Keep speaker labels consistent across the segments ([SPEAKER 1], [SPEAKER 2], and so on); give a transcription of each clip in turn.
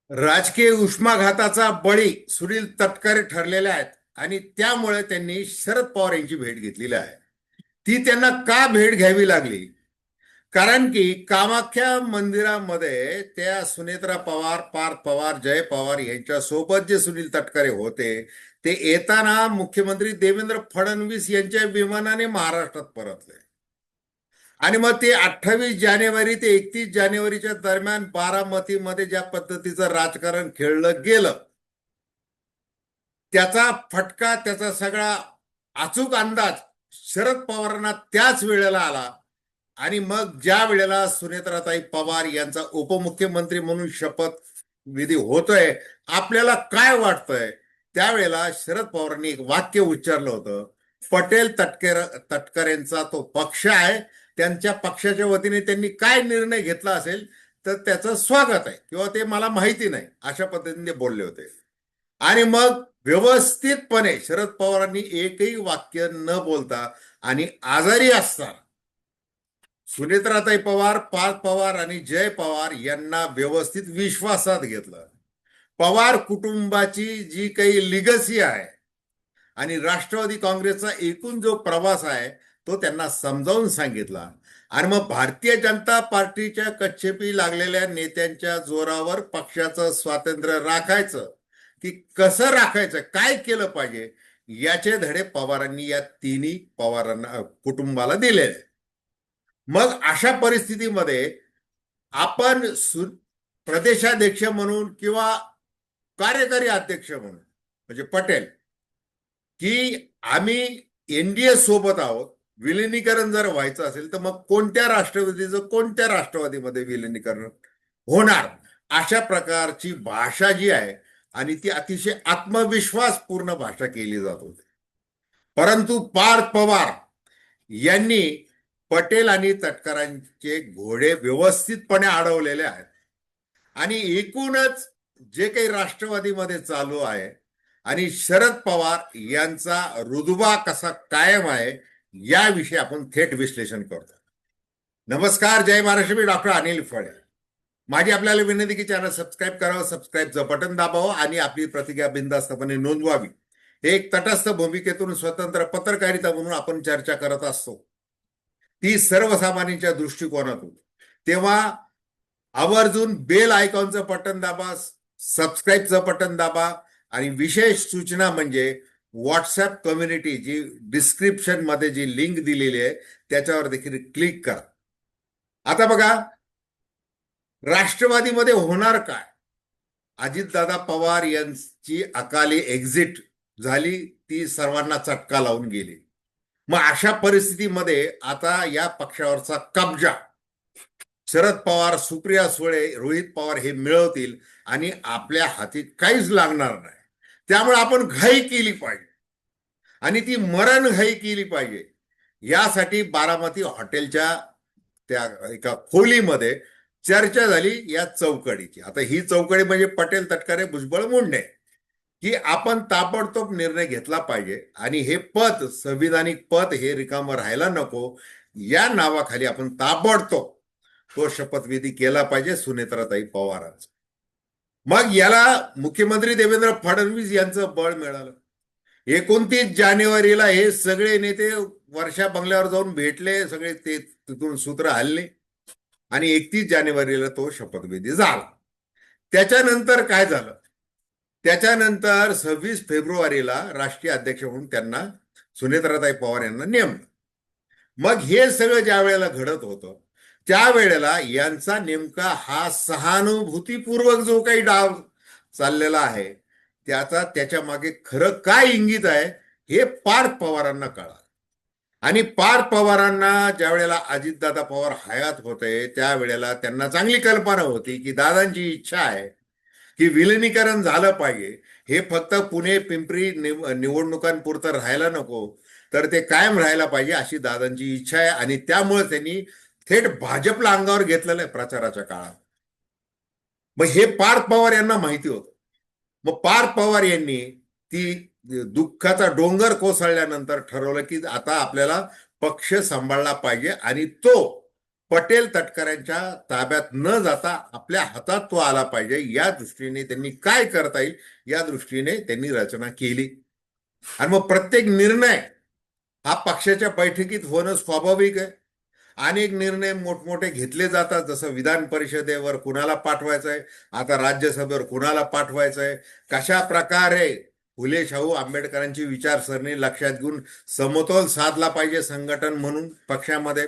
[SPEAKER 1] राजकीय उष्माघाताचा बळी सुनील तटकरे ठरलेले आहेत आणि त्यामुळे त्यांनी शरद पवार यांची भेट घेतलेली आहे. ती त्यांना का भेट घ्यावी लागली? कारण की कामाख्या मंदिरामध्ये त्या सुनेत्रा पवार, पार्थ पवार, जय पवार यांच्या सोबत जे सुनील तटकरे होते ते येताना मुख्यमंत्री देवेंद्र फडणवीस यांच्या विमानाने महाराष्ट्रात परतले. आणि मग ते 28 जानेवारी ते 31 जानेवारीच्या दरम्यान बारामतीमध्ये ज्या पद्धतीचं राजकारण खेळलं गेलं त्याचा फटका, त्याचा सगळा अचूक अंदाज शरद पवारांना त्याच वेळेला आला. आणि मग ज्या वेळेला सुनेत्राताई पवार यांचा उपमुख्यमंत्री म्हणून शपथ विधी होतोय, आपल्याला काय वाटतंय, त्यावेळेला शरद पवारांनी एक वाक्य उच्चारलं होतं, पटेल तटकरेंचा तो पक्ष आहे, त्यांच्या पक्षाच्या वतीने त्यांनी काय निर्णय घेतला असेल तर त्याचं स्वागत आहे किंवा ते मला माहिती नाही, अशा पद्धतीने बोलले होते. आणि मग व्यवस्थितपणे शरद पवारांनी एकही वाक्य न बोलता आणि आजारी असताना सुनेत्राताई पवार, पार्थ पवार आणि जय पवार यांना व्यवस्थित विश्वासात घेतलं. पवार कुटुंबाची जी काही लिगसी आहे आणि राष्ट्रवादी काँग्रेसचा एकूण जो प्रवास आहे तो त्यांना समजावून सांगितला. आणि मग भारतीय जनता पार्टीच्या कच्छेपी लागलेल्या नेत्यांच्या जोरावर पक्षाचं स्वातंत्र्य राखायचं की कसं राखायचं, काय केलं पाहिजे, याचे धडे पवारांनी या तिन्ही पवारांना कुटुंबाला दिलेले. मग अशा परिस्थितीमध्ये आपण प्रदेशाध्यक्ष म्हणून किंवा कार्यकारी अध्यक्ष म्हणून म्हणजे पटेल की आम्ही एनडीए सोबत आहोत, विलिनीकरण जर व्हायचं असेल तर मग कोणत्या राष्ट्रवादीचं कोणत्या राष्ट्रवादीमध्ये विलिनीकरण होणार, अशा प्रकारची भाषा जी आहे आणि ती अतिशय आत्मविश्वासपूर्ण भाषा केली जात होती. परंतु पार्थ पवार यांनी पटेल आणि तटकरांचे घोडे व्यवस्थितपणे अडवलेले आहेत. आणि एकूणच जे काही राष्ट्रवादीमध्ये चालू आहे आणि शरद पवार यांचा रुतबा कसा कायम आहे याविषयी आपण थेट विश्लेषण करतो. नमस्कार, जय महाराष्ट्र. मी डॉक्टर अनिल फळे. माझी आपल्याला विनंती की चॅनल सबस्क्राईब करावं, सबस्क्राईबचं बटन दाबावं आणि आपली प्रतिक्रिया बिनधास्तपणे नोंदवावी. एक तटस्थ भूमिकेतून स्वतंत्र पत्रकारिता म्हणून आपण चर्चा करत असतो, ती सर्वसामान्यांच्या दृष्टिकोनातून. तेव्हा आवर्जून बेल आयकॉनचं बटन दाबा, सबस्क्राईबचं बटन दाबा आणि विशेष सूचना म्हणजे व्हॉट्सअप कम्युनिटी जी डिस्क्रिप्शन मध्ये जी लिंक दिलेली आहे त्याच्यावर देखील क्लिक करा. आता बघा, राष्ट्रवादीमध्ये होणार काय? अजितदादा पवार यांची अकाली एक्झिट झाली, ती सर्वांना चटका लावून गेली. मग अशा परिस्थितीमध्ये आता या पक्षावरचा कब्जा शरद पवार, सुप्रिया सुळे, रोहित पवार हे मिळवतील आणि आपल्या हाती काहीच लागणार नाही. त्यामुळे आपण घाई केली पाहिजे आणि ती मरण घाई केली पाहिजे. यासाठी बारामती हॉटेलच्या त्या एका खोलीमध्ये चर्चा झाली या चौकडीची. आता ही चौकडी म्हणजे पटेल, तटकरे, भुजबळ, मुंडे, की आपण ताबडतोब निर्णय घेतला पाहिजे आणि हे पद, संविधानिक पद हे रिकामं राहायला नको, या नावाखाली आपण ताबडतोब तो शपथविधी केला पाहिजे सुनेत्राताई पवारांचा. मग याला मुख्यमंत्री देवेंद्र फडणवीस यांचं बळ मिळालं. 29 जानेवारीला हे सगळे नेते वर्षा बंगल्यावर जाऊन भेटले, सगळे ते तिथून सूत्र हल्ले आणि 31 जानेवारीला तो शपथविधी झाला. त्याच्यानंतर काय झालं? त्याच्यानंतर 26 फेब्रुवारीला राष्ट्रीय अध्यक्ष म्हणून त्यांना सुनेत्राताई पवार यांना नेमलं. मग हे सगळं ज्या वेळेला घडत होतं त्यावेळेला यांचा नेमका हा सहानुभूतीपूर्वक जो काही डाव चाललेला आहे त्याच्या मागे खरं काय इंगित आहे हे पार्थ पवारांना कळालं. आणि पार्थ पवारांना ज्या वेळेला अजितदादा पवार हयात होते त्यावेळेला त्यांना चांगली कल्पना होती की दादांची इच्छा आहे की विलिनीकरण झालं पाहिजे. हे फक्त पुणे पिंपरी निवडणुकांपुरतं राहायला नको, तर ते कायम राहायला पाहिजे अशी दादांची इच्छा आहे. आणि त्यामुळे त्यांनी थेट भाजपला अंगावर घेतलेलं आहे प्रचाराच्या काळात. मग हे पार्थ पवार यांना माहिती होतं. मग पार्थ पवार यांनी ती दुःखाचा डोंगर कोसळल्यानंतर ठरवलं की आता आपल्याला पक्ष सांभाळला पाहिजे आणि तो पटेल तटकऱ्यांच्या ताब्यात न जाता आपल्या हातात तो आला पाहिजे, या दृष्टीने त्यांनी काय करता येईल या दृष्टीने त्यांनी रचना केली. आणि मग प्रत्येक निर्णय हा पक्षाच्या बैठकीत होणं स्वाभाविक आहे. अनेक निर्णय मोठमोठे घेतले जातात, जसं विधान परिषदेवर कुणाला पाठवायचं आहे, आता राज्यसभेवर कुणाला पाठवायचं आहे, कशा प्रकारे फुले शाहू आंबेडकरांची विचारसरणी लक्षात घेऊन समतोल साधला पाहिजे संघटन म्हणून पक्षामध्ये,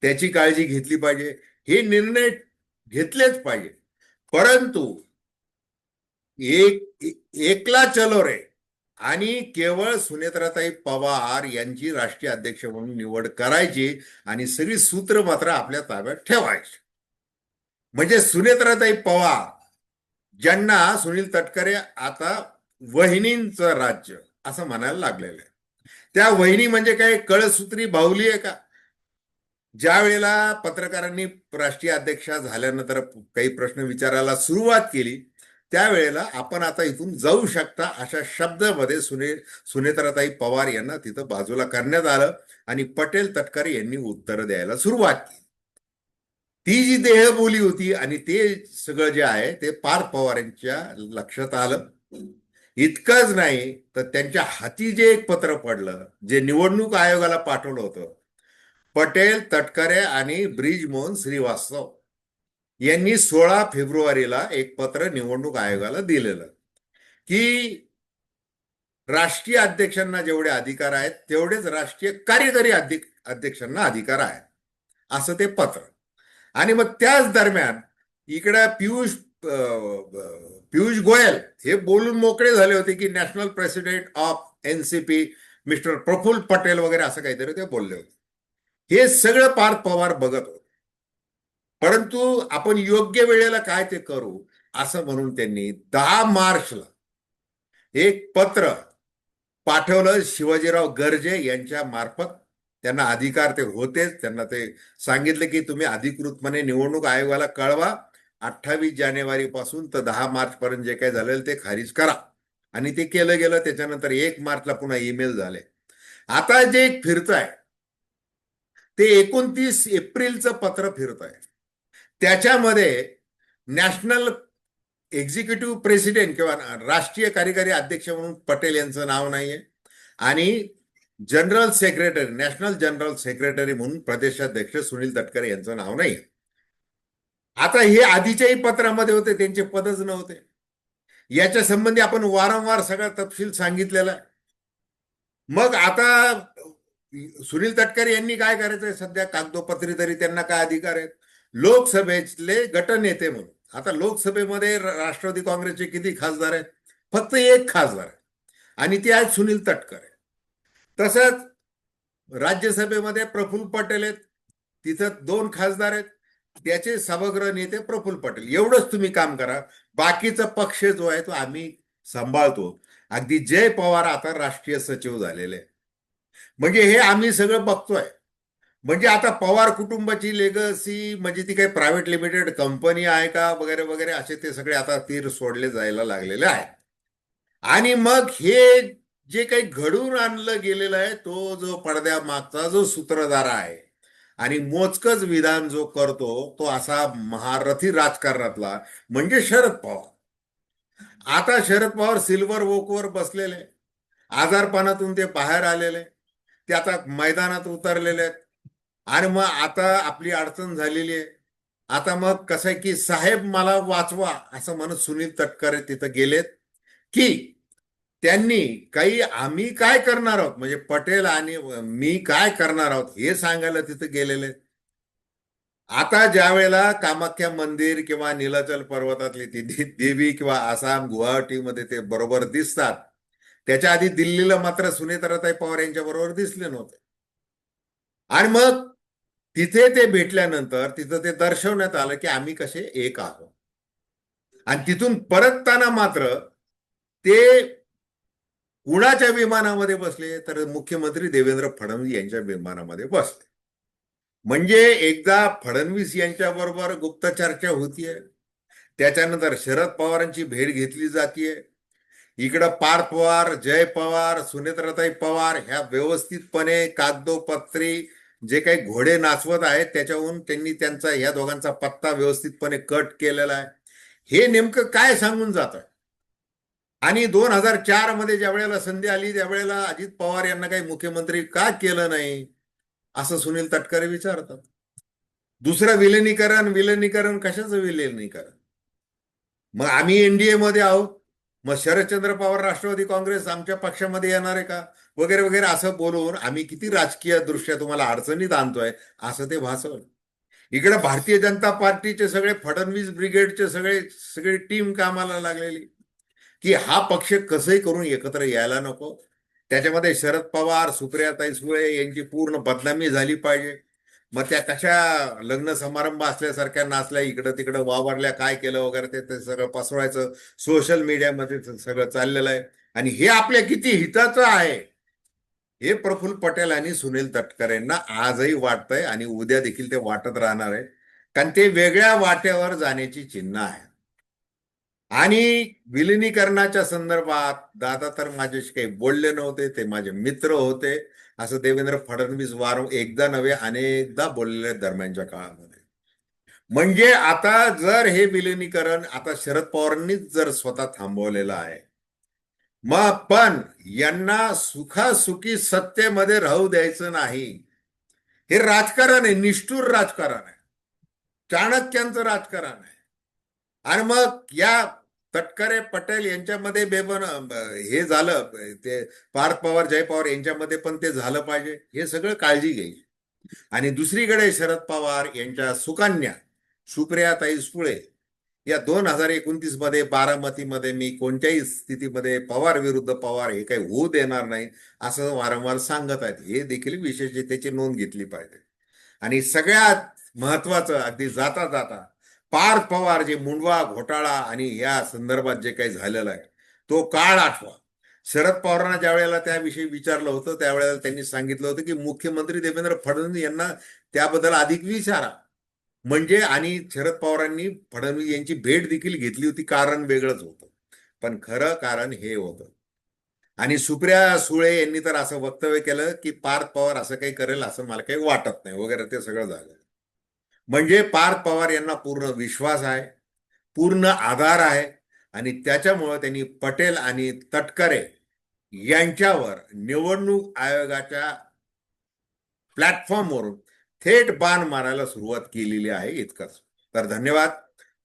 [SPEAKER 1] त्याची काळजी घेतली पाहिजे, हे निर्णय घेतलेच पाहिजे. परंतु एकला चलो रे आणि केवळ सुनेत्राताई पवार यांची राष्ट्रीय अध्यक्ष म्हणून निवड करायची आणि सगळी सूत्र मात्र आपल्या ताब्यात ठेवायची. म्हणजे सुनेत्राताई पवार ज्यांना सुनील तटकरे आता वहिनींचं राज्य असं म्हणायला लागलेलं आहे, त्या वहिनी म्हणजे काय कळसूत्री बाहुली आहे का? ज्या वेळेला पत्रकारांनी राष्ट्रीय अध्यक्षा झाल्यानंतर काही प्रश्न विचारायला सुरुवात केली, त्यावेळेला आपण आता इथून जाऊ शकता अशा शब्दामध्ये सुनेत्राताई पवार यांना तिथं बाजूला करण्यात आलं आणि पटेल तटकरे यांनी उत्तर द्यायला सुरुवात केली. ती जी देहबोली होती आणि ते सगळं जे आहे ते पार्थ पवार यांच्या लक्षात आलं. इतकंच नाही तर त्यांच्या हाती जे एक पत्र पडलं, जे निवडणूक आयोगाला पाठवलं होतं, पटेल तटकरे आणि ब्रिजमोहन श्रीवास्तव यांनी 16 फेब्रुवारीला एक पत्र निवडणूक आयोगाला दिलेलं की राष्ट्रीय अध्यक्षांना जेवढे अधिकार आहेत तेवढेच राष्ट्रीय कार्यकारी अध्यक्षांना अधिकार आहेत, असं ते पत्र. आणि मग त्याच दरम्यान इकडे पियुष गोयल हे बोलून मोकळे झाले होते की national president of NCP mister Praful Patel वगैरे असं काहीतरी ते बोलले होते. हे सगळं पार्थ पवार बघत होते. परंतु आपण योग्य वेळेला काय ते करू असं म्हणून त्यांनी 10 मार्चला एक पत्र पाठवलं शिवाजीराव गर्जे यांच्या मार्फत. त्यांना अधिकार ते होतेच, त्यांना ते सांगितले की तुम्ही अधिकृतपणे निवडणूक आयोगाला कळवा, 28 जानेवारी पासून तर 10 मार्च पर्यंत जे काही झालेलं ते खारिज करा. आणि ते केलं गेलं. त्याच्यानंतर 1 मार्चला पुन्हा ईमेल झाले. आता जे फिरत आहे ते 29 एप्रिलचं पत्र फिरत आहे. त्याच्यामध्ये नॅशनल एक्झिक्युटिव्ह प्रेसिडेंट किंवा राष्ट्रीय कार्यकारी अध्यक्ष म्हणून पटेल यांचं नाव नाहीये आणि general secretary, national general secretary म्हणून प्रदेशाध्यक्ष सुनील तटकरे यांचं नाव नाही. आता हे आधीच्याही पत्रामध्ये होते, त्यांचे पदच नव्हते. याच्या संबंधी आपण वारंवार सगळा तपशील सांगितलेला आहे. मग आता सुनील तटकरे यांनी काय करायचंय? सध्या कागदोपत्री तरी त्यांना काय अधिकार आहेत? लोकसभेतले गटनेते म्हणून. आता लोकसभेमध्ये राष्ट्रवादी काँग्रेसचे किती खासदार आहेत? फक्त एक खासदार आहे आणि ते आहेत सुनील तटकरे. तसंच राज्यसभेमध्ये प्रफुल्ल पटेल आहेत, तिथं 2 खासदार आहेत, त्याचे सभागृह नेते प्रफुल्ल पटेल. एवढंच तुम्ही काम करा, बाकीचा पक्ष जो आहे तो आम्ही सांभाळतो. अगदी जय पवार आता राष्ट्रीय सचिव झालेले, म्हणजे हे आम्ही सगळं बघतोय. म्हणजे आता पवार कुटुंबाची लेगसी म्हणजे ती काही प्रायव्हेट लिमिटेड कंपनी आहे का वगैरे वगैरे असे ते सगळे आता तीर सोडले जायला लागलेले आहेत. आणि मग हे जे काही घडून आणलं गेलेलं आहे तो जो पडद्यामागचा जो सूत्रधार आहे आणि मोजकच विधान जो करतो तो असा महारथी राजकारणातला म्हणजे शरद पवार. आता शरद पवार सिल्वर वोकवर बसलेले, आजारपणातून ते बाहेर आलेले, ते आता मैदानात उतरलेले आहेत. आणि मग आता आपली अडचण झालेली आहे. आता मग कसं आहे की साहेब मला वाचवा असं म्हणत सुनील तटकरे तिथं गेलेत की त्यांनी काही आम्ही काय करणार आहोत म्हणजे पटेल आणि मी काय करणार आहोत हे सांगायला तिथं गेलेले. आता ज्या वेळेला कामाख्या मंदिर किंवा नीलाचल पर्वतातली ती देवी किंवा आसाम गुवाहाटीमध्ये ते बरोबर दिसतात, त्याच्या आधी दिल्लीला मात्र सुनेत्राताई पवार यांच्या बरोबर दिसले नव्हते. आणि मग तिथे ते भेटल्यानंतर तिथं ते दर्शवण्यात आलं की आम्ही कसे एक आहोत. आणि तिथून परतताना मात्र ते कुणाच्या विमानामध्ये बसले तर मुख्यमंत्री देवेंद्र फडणवीस यांच्या विमानामध्ये बसले. म्हणजे एकदा फडणवीस यांच्या बरोबर गुप्त चर्चा होतीये, त्याच्यानंतर शरद पवारांची भेट घेतली जातीये. इकडं पार्थ पवार, जय पवार, सुनेत्राताई पवार ह्या व्यवस्थितपणे कागदोपत्री जे काही घोडे नाचवत आहेत त्याच्याहून त्यांनी त्यांचा या दोघांचा पत्ता व्यवस्थितपणे कट केलेला आहे. हे नेमकं काय सांगून जात आहे? आणि 2004 मध्ये ज्या वेळेला संधी आली त्यावेळेला अजित पवार यांना काही मुख्यमंत्री का केलं नाही असं सुनील तटकरे विचारतात. दुसरं विलिनीकरण, विलिनीकरण कशाचं विलिनीकरण? मग आम्ही एनडीए मध्ये आहोत, मग शरदचंद्र पवार राष्ट्रवादी काँग्रेस आमच्या पक्षामध्ये येणार आहे का, वगैरे वगैरे असं बोलून आम्ही किती राजकीय दृष्ट्या तुम्हाला अडचणीत आणतोय असं ते भासवलं. इकडे भारतीय जनता पार्टीचे सगळे फडणवीस ब्रिगेडचे सगळे सगळी टीम कामाला लागलेली की हा पक्ष कसंही करून एकत्र यायला नको. त्याच्यामध्ये शरद पवार, सुप्रियाताई सुळे यांची पूर्ण बदनामी झाली पाहिजे. मग त्या कशा लग्न समारंभ असल्यासारख्या नाचल्या, इकडं तिकडं वावरल्या, काय केलं वगैरे ते सगळं पसरवायचं सोशल मीडियामध्ये सगळं चाललेलं आहे. आणि हे आपल्या किती हिताचं आहे हे प्रफुल्ल पटेल आणि सुनील तटकरेंना आजही वाटतंय आणि उद्या देखील ते वाटत राहणार आहे. कारण ते वेगळ्या वाट्यावर जाण्याची चिन्ह आहे. आणि विलिनीकरणाच्या संदर्भात दादा तर माझ्याशी काही बोलले नव्हते, ते माझे मित्र होते असं देवेंद्र फडणवीस एकदा नव्हे अनेकदा बोललेले दरम्यानच्या काळामध्ये. म्हणजे आता जर हे विलिनीकरण आता शरद पवारांनीच जर स्वतः थांबवलेलं आहे, मग पण यांना सुखासुखी सत्तेमध्ये राहू द्यायचं नाही. हे राजकारण आहे, निष्ठुर राजकारण आहे, चाणक्यांचं राजकारण आहे. आणि मग या तटकरे पटेल यांच्यामध्ये हे झालं, ते पार्थ पवार जय पवार यांच्यामध्ये पण ते झालं पाहिजे, हे सगळं काळजी घ्यायची. आणि दुसरीकडे शरद पवार यांच्या सुकन्या सुप्रियाताई सुळे या 2029 मध्ये बारामतीमध्ये मी कोणत्याही स्थितीमध्ये पवार विरुद्ध पवार हे काही होऊ देणार नाही असं वारंवार सांगत आहेत. हे देखील विशेषतेची नोंद घेतली पाहिजे. आणि सगळ्यात महत्वाचं अगदी जाता जाता पार्थ पवार जे मुंडवा घोटाळा आणि या संदर्भात जे काही झालेलं आहे तो काळ आठवा. शरद पवारांना ज्या वेळेला त्याविषयी विचारलं होतं त्यावेळेला त्यांनी सांगितलं होतं की मुख्यमंत्री देवेंद्र फडणवीस यांना त्याबद्दल अधिक विचारा. म्हणजे आणि शरद पवारांनी फडणवीस यांची भेट देखील घेतली होती, कारण वेगळंच होतं, पण खरं कारण हे होतं. आणि सुप्रिया सुळे यांनी तर असं वक्तव्य केलं की पार्थ पवार असं काही करेल असं मला काही वाटत नाही वगैरे, ते सगळं झालं. म्हणजे पार्थ पवार यांना पूर्ण विश्वास आहे, पूर्ण आधार आहे. आणि त्याच्यामुळं त्यांनी पटेल आणि तटकरे यांच्यावर निवडणूक आयोगाच्या प्लॅटफॉर्मवरून थेट बाण मारायला सुरुवात केलेली आहे, इतकंच. तर धन्यवाद.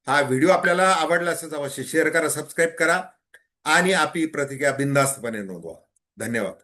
[SPEAKER 1] हा व्हिडिओ आपल्याला आवडला असेल अवश्य शेअर करा, सबस्क्राईब करा आणि आपली प्रतिक्रिया बिनधास्तपणे नोंदवा. धन्यवाद.